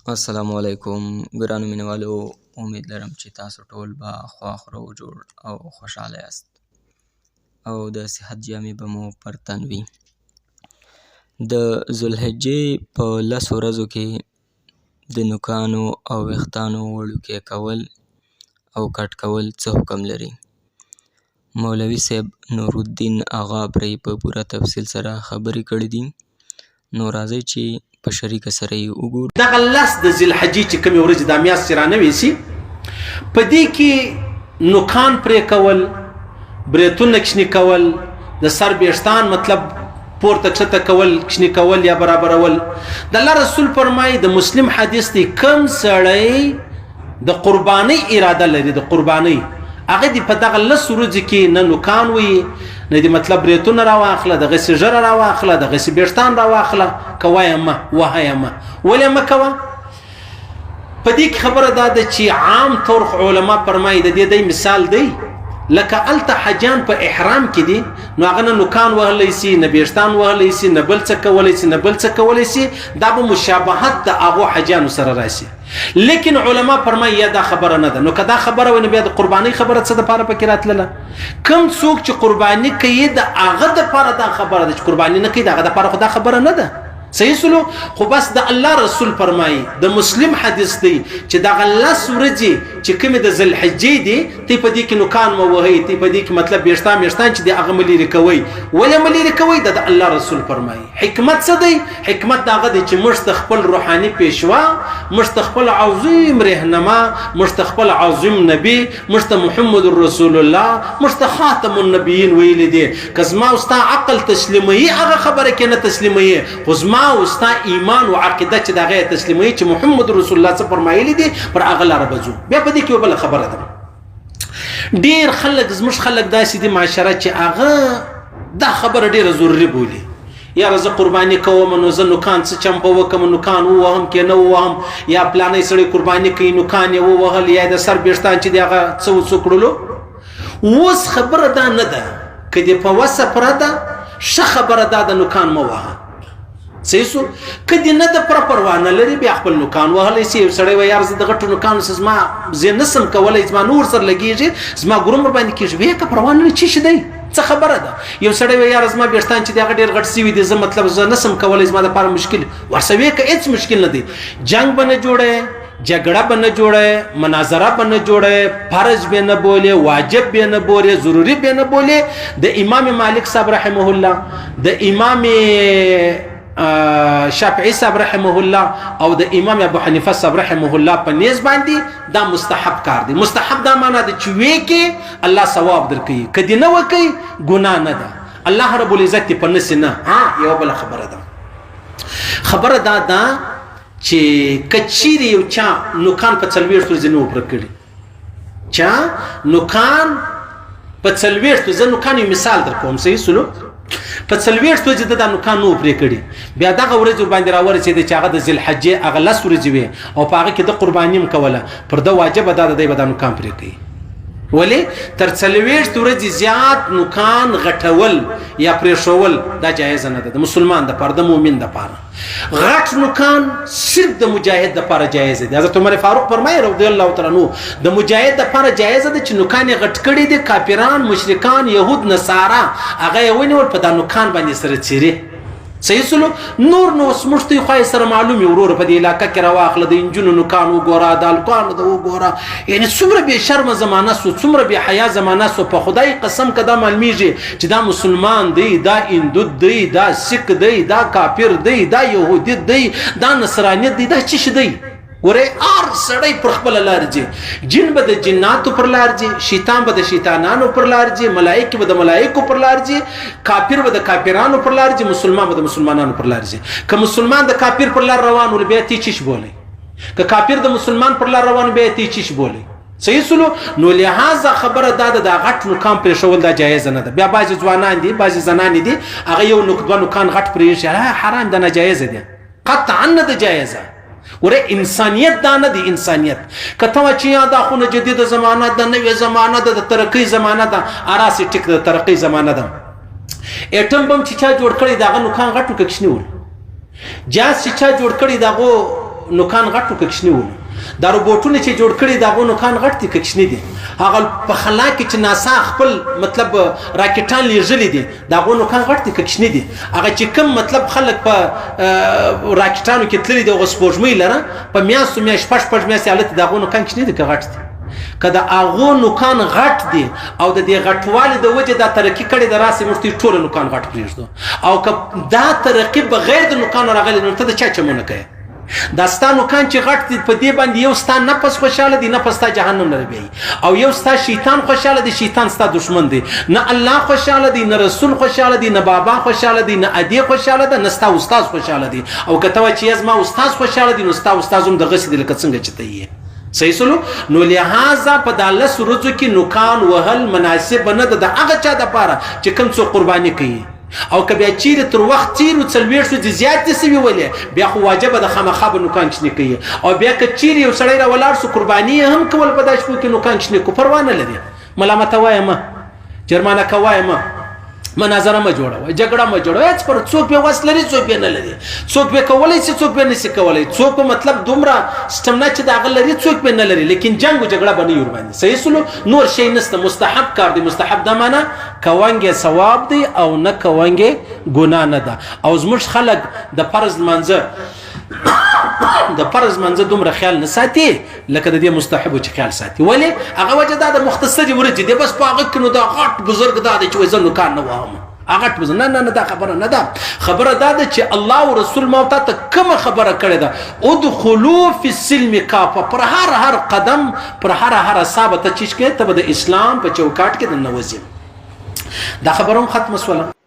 السلام علیکم ګرانو مینوالو، امید لرم چې تاسو ټول به خواخ رو جوړ او خوشحاله یاست او د صحت جامې به مو پر تن وي. د ذوالحجې په 10 ورځو کې د نوکانو او ویښتانو وړوکی کول او کټ کول څه حکم لري؟ مولوي صاحب نورالدین آغا پرې په پوره تفصیل سره خبرې کړې دي، نو راځئ چې په شریکه سره یې وګورو. دغه 10 د ذوالحجې چې کومې ورځې دا میاشت چې رانوې سي، په دې کې نوکان پرې کول، بریتونه کشني کول، د سر ویښتان مطلب پورته کښته کول، کشني کول یا برابرول. د الله رسول فرمایي، د مسلم حدیث دی، کوم سړی د قربانۍ اراده لري، د قربانۍ هغه دی په دغه 10 ورځې کې نه نوکان وي، نه دی مطلب بریتونه راواخله، دغه سیجره راواخله، دغه ویښتان راواخله، کوه ما وهه ما ولې مه کوه. په دې کې خبره دا ده چې عام طور علما فرمایي د دې مثال دی لکه الته حجان په احرام کې دي، نو هغه نه نوکان وهلی سي، نه ویښتان وهلی سي، نه بل څه کولی سي، نه بل څه کولی سي، دا به مشابهت د هغو حجانو سره راشي. لیکن علما فرمایي یا دا خبره نه ده. نو که دا خبره وي نو بیا د قربانۍ خبره څه دپاره پکې راتلله؟ کوم څوک چې قرباني کوي د هغه دپاره دا خبره ده، چې قرباني نه کوي د هغه دپاره خو دا خبره نه ده. صحیح سلو. خو بس د الله رسول فرمایي، د مسلم حدیث دی چې دغه 10 ورځې چې کومې د ذوالحجې دي، تی په دې کې نوکان مه وهئ، تی په دې کې مطلب ویښتان چې دی هغه مه لرې کوئ. ولې مه لرې کوئ؟ د الله رسول فرمایي. حکمت څه دی؟ حکمت د هغه دی چې موږ ته خپل روحاني پیشوا، موږ ته خپل عظیم رهنما، موږ ته خپل عظیم نبی، موږ ته محمد رسول الله، موږ ته خاتم النبیین ویلی دی. که زما او ستا عقل تسلیموي هغه خبره کې نه تسلیموي، خو زما او ستا ایمان او عقیده چې دغه تسلیموي چې محمد رسول الله څه فرمایلی دي، پر هغه لاره به ځو. بیا په دې کې بله خبره ده، ډېر خلک زموږ خلک داسې دي معاشره چې هغه دا خبره ډېره ضروري بولي. یاره زه قرباني کوم، نو زه نوکان څه چمپه وکم، نوکان ووهم که نه ووهم، یا پلانی سړی قرباني کوي نوکان یې ووهل، یا د سر ویښتان چې دی هغه څه کړلو. اوس خبره دا نه ده، که دې په وسه پرته ښه خبره دا د نوکان مه وهه. صحیح سو. که دې نه د پوره پروا نه لري، بیا خپل نوکان وهلی سي. یو سړی وایي یار زه د غټو نوکانو څه زما زه نسم کولی، زما نور سره لګېږي، زما ګروم ورباندې کېږي. وایي که پروا نه لري څه شي دی، څه خبره ده. یو سړی وایي یار زما ویښتان چې دی هغه ډېر غټ سوي دي، زه مطلب زه نسم کولی، زما دپاره مشکل. ورسه وایي که هېڅ مشکل نه دی، جنګ به نه جوړی، جګړه به نه جوړی، مناظره به نه جوړی، فرض به نه بولې، واجب به نه بولې، ضروري به نه بولې. د امام مالک صاحب رحمه الله، د امام شافعي صاحب رحمه الله او د امام ابو حنیفه صاحب رحمه الله په نیز باندې دا مستحب کار دی. مستحب دا معنا ده چې وې کې الله ثواب درکوي، کدی نه وکي ګناه نه ده. الله رب العزت په نس نه. یو بل خبره ده، خبره دا ده چې کچیر یو چا نوکان په 40 ورځې نه وپر کړي، چا نوکان په 40 ورځې، نوکان یو مثال در کوم. صحیح سلو. په 40 ورځې د نوکان نو پرې کړي، بیا دغه ورځ باندې راورسېده چې هغه د ذوالحجې هغه 10 ورځې وي او په هغه کې د قرباني هم کوله، پر ده واجبه ده دی به دا نوکان پرې کوي. ولې تر 40 ورځې زیات نوکان غټول یا پرېښول دا جایز نه ده د مسلمان دپاره، د مؤمن دپاره. غټ نوکان صرف د مجاهد دپاره جایز دي. حضرت عمر فاروق فرمایي رضی الله تعالی عنه، د مجاهد دپاره جایز ده چې نوکان یې غټ کړي دي، کافران، مشرکان، یهود، نصارا هغه یې ونیول په دا نوکان باندې سره څیري. صحیح سلو. نور نو سمشت خو سره معلومي ورور په دې علاقه کې راواخله د انجونو نوکان وګوره، د الکانو د وګوره، یعنی څومره بې شرمه زمانه سو، څومره بې حیا زمانه سو. په خدای قسم که دا معلومیږي چې دا مسلمان دی، دا هندو دی، دا سیک دی، دا کافر دی، دا یهودي دی، دا نصرانیت دی، دا څه شی دی؟ ګورئ هر سړی پر خپله لار ځي. جن به د جناتو پر لار ځي، شیطان به د شیطانانو پر لار ځي، ملائکې به د ملائکو پر لار ځي، کافر به د کافرانو پر لار ځي، مسلمان به د مسلمانانو پر لار ځي. که مسلمان د کافر پر لار روان ول، بیا تی چی شي بولی؟ که کافر د مسلمان پر لار روان بیا تی چی شي بولی؟ صحیح سلو. نو لہذا خبره دا ده د غټ نوکان پرېښول دا جایز نه ده. بیا بعضې ځوانان دي، بعضې زنانې دي، هغه یو دوه نوکان غټ پرېښي، حرام ده، ناجایزه ده، قطعا نه ده جایزه. ورے انسانیت دا نه دی انسانیت. کته چې یا دا خو جدید زمانہ ده، نوې زمانہ ده، د ترقی زمانہ ده، اراسی ټیک د ترقی زمانہ ده. اټم بم چې چا جوړ کړی دغه نوکان غټو کښنی ول، جاز چې چا جوړ کړی دغه نوکان غټو کښنی ونه دا روبوټونه چې جوړ کړي دا غو نوکان غټ دي کښنی دي هغه په خلا کې چې ناسا خپل مطلب راکټان لیږلي دي دا غو نوکان غټ دي کښنی دي هغه چې کم مطلب خلک په راکټانو کې تللي دي غسپوږمۍ لره په میاشتو پښ میاشتې حالت دا غو نوکان کښنی دي که غټ دي کله هغه نوکان غټ دي او د دې غټوالي د وجه دا ترقی کړي د راسي مرتي ټول نوکان غټ پریږدو او که دا ترقی بغیر د نوکان راغلي نو ته چا چمونه کوي دا ستانو کان چې غټ دي په دې باندې یو ستان نفس خوشاله دي نفس ته جهنم نه بي او یو ستا شیطان خوشاله دي شیطان ستا دشمن دي نه الله خوشاله دي نه رسول خوشاله دي نه بابا خوشاله دي نه ادي خوشاله ده نه ستا استاد خوشاله دي او کته چې یزما استاد خوشاله دي نو ستا استاد هم دغه سي لکه څنګه چته یې صحیح سلو نو لہذا په داله سورځو کې نوکان وهل مناسب نه ده د هغه چا د پاره چې کوم څو قرباني کوي او کبه چیرې تر وخت تیرو څلوېښت شو د زیات سوي ولې بیا خو واجب ده خامخا به نوکان کښنی کوي او بیا که چیرې یو سړی را ولاړ سو قرباني هم کول په داش کې نوکان کښنی کو پروا نه لري ملامت وایم جرمانه کوایم مناظره ما جوړه جګړه ما جوړه هیڅ پر څوک به وس لري څوک به نه لري څوک به کولای شي څوک به نشي کولای څوک مطلب دومره سیستم نه چې دا غل لري څوک به نه لري لیکن جنگ او جګړه باندې ور باندې صحیح سلو نور شي نسته مستحب کار دی مستحب د معنا کوانګه ثواب دی او نه کوانګه ګناه نه ده او زموږ خلک د فرض منځه د فرض منځه دومره خیال نه ساتي لکه د دې مستحب چې خیال ساتي ولی هغه وجه دا د مختصری ورځ دی بس په هغه کې نو دا غټ بزرګ دا چې وزن کار نه وهم هغه بزن نه دا خبره نه ده خبره دا ده چې الله او رسول مو ته کوم خبره کړې ده ادخلوا فی السلم کافه پر هر قدم پر هر ثابته چې کې ته د اسلام په چوکاټ کې د نوځي دا خبرم ختم وسوله